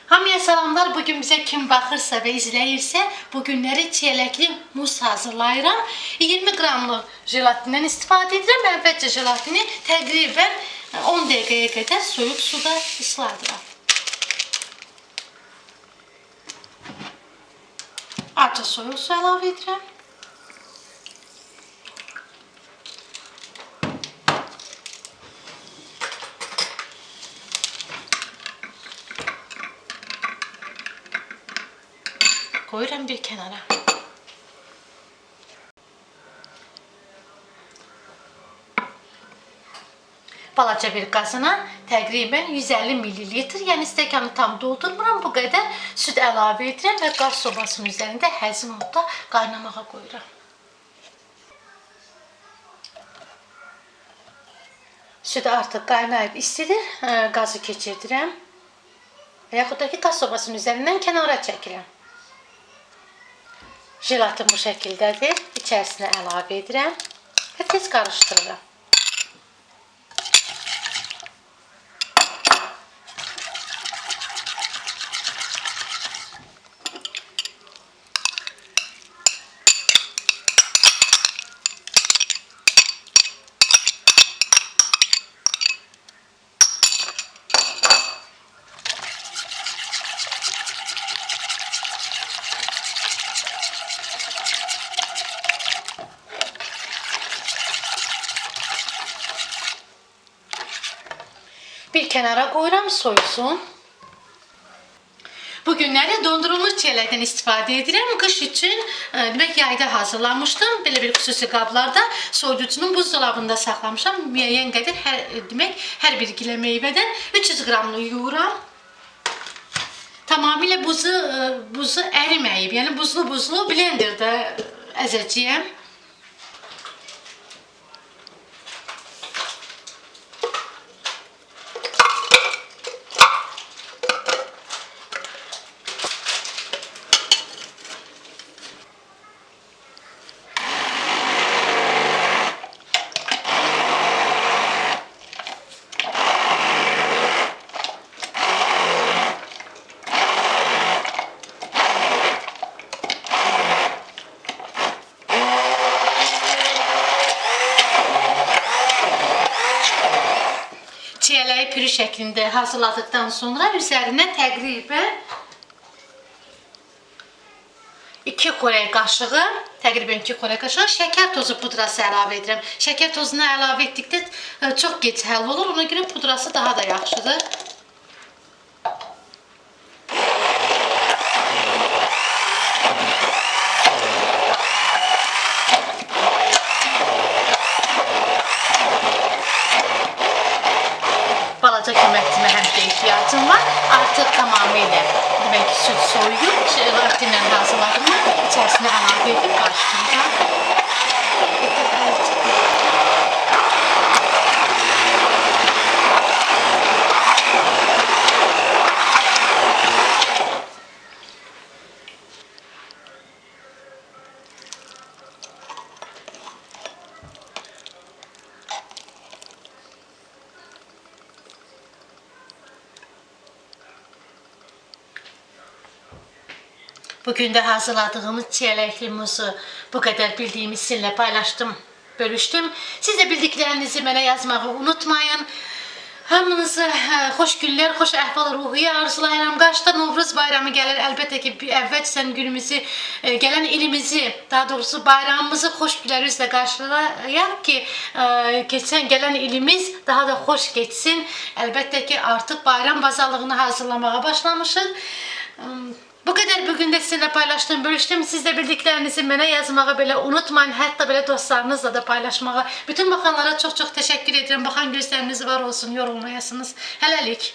Hamıya salamlar. Bugün bize kim baxırsa ve izləyirsə, bu günləri çiyələkli muz hazırlayıram. 20 qramlıq jelatindən istifadə edirəm. Əvvəlcə jelatini təqribən 10 dəqiqəyə qədər soyuq suda ısladıram. Acı soyuq su əlavə edirəm. Koyuram bir kənara. Balaca bir qazana təqribən 150 ml, yəni stəkanı tam doldurmuram, bu qədər süd əlavə edirəm və qaz sobasının üzərində həzin odda qaynamağa qoyuram. Süd artıq qaynayıb istidir, qazı keçirdirəm və yaxud da ki, qaz sobasının üzərindən kənara çəkirəm. Jelatin bu şəkildədir. İçərisinə əlavə edirəm və tez qarışdırıram. Bir kənara qoyuram, soyusun. Bu günləri dondurulmuş çiyələkdən istifadə edirəm. Qış üçün, demək yayda hazırlamışdım. Belə bir xüsusi qablarda soyuducunun buzdolabında saxlamışam. Müəyyən qədər, hər bir kilə meyvədən 300 qramlı yuyuram. Tamamilə buzu əriməyib, yəni buzlu blenderdə əzəcəyəm. Çiyələyi pürü şəklində hazırladıktan sonra üzərinə təqribən 2 xörək qaşığı, şəkər tozu pudrası əlavə edirəm. Şəkər tozunu əlavə etdikdə çox gec həll olur, ona görə pudrası daha da yaxşıdır. Balaca köməkçimə həmişə ehtiyacım var. Artıq tamamilə süd soyuyub, jelatinlə hazırladığımı içərisinə əlavə edib qarışdıracağım. Bugün də hazırladığımız çiyələkli muzu bu qədər bildiyimi sizinlə paylaşdım, bölüşdüm. Siz də bildiklərinizi mənə yazmağı unutmayın. Hamınızı xoş günlər, xoş əhval-ruhiyyə arzulayıram. Qarşıda Novruz bayramı gəlir. Əlbəttə ki, əvvəlcədən günümüzü, gələn ilimizi, daha doğrusu bayramımızı xoş gülərüzlə qarşılayaq ki, gələn ilimiz daha da xoş geçsin. Əlbəttə ki, artıq bayram bazarlığını hazırlamağa başlamışıq. Bu qədər bugün də sizinlə paylaşdım, bölüşdüm. Siz də bildiklərinizi mənə yazmağı belə unutmayın. Hətta belə dostlarınızla da paylaşmağa. Bütün baxanlara çox-çox təşəkkür edirəm. Baxan gözləriniz var olsun, yorulmayasınız. Hələlik.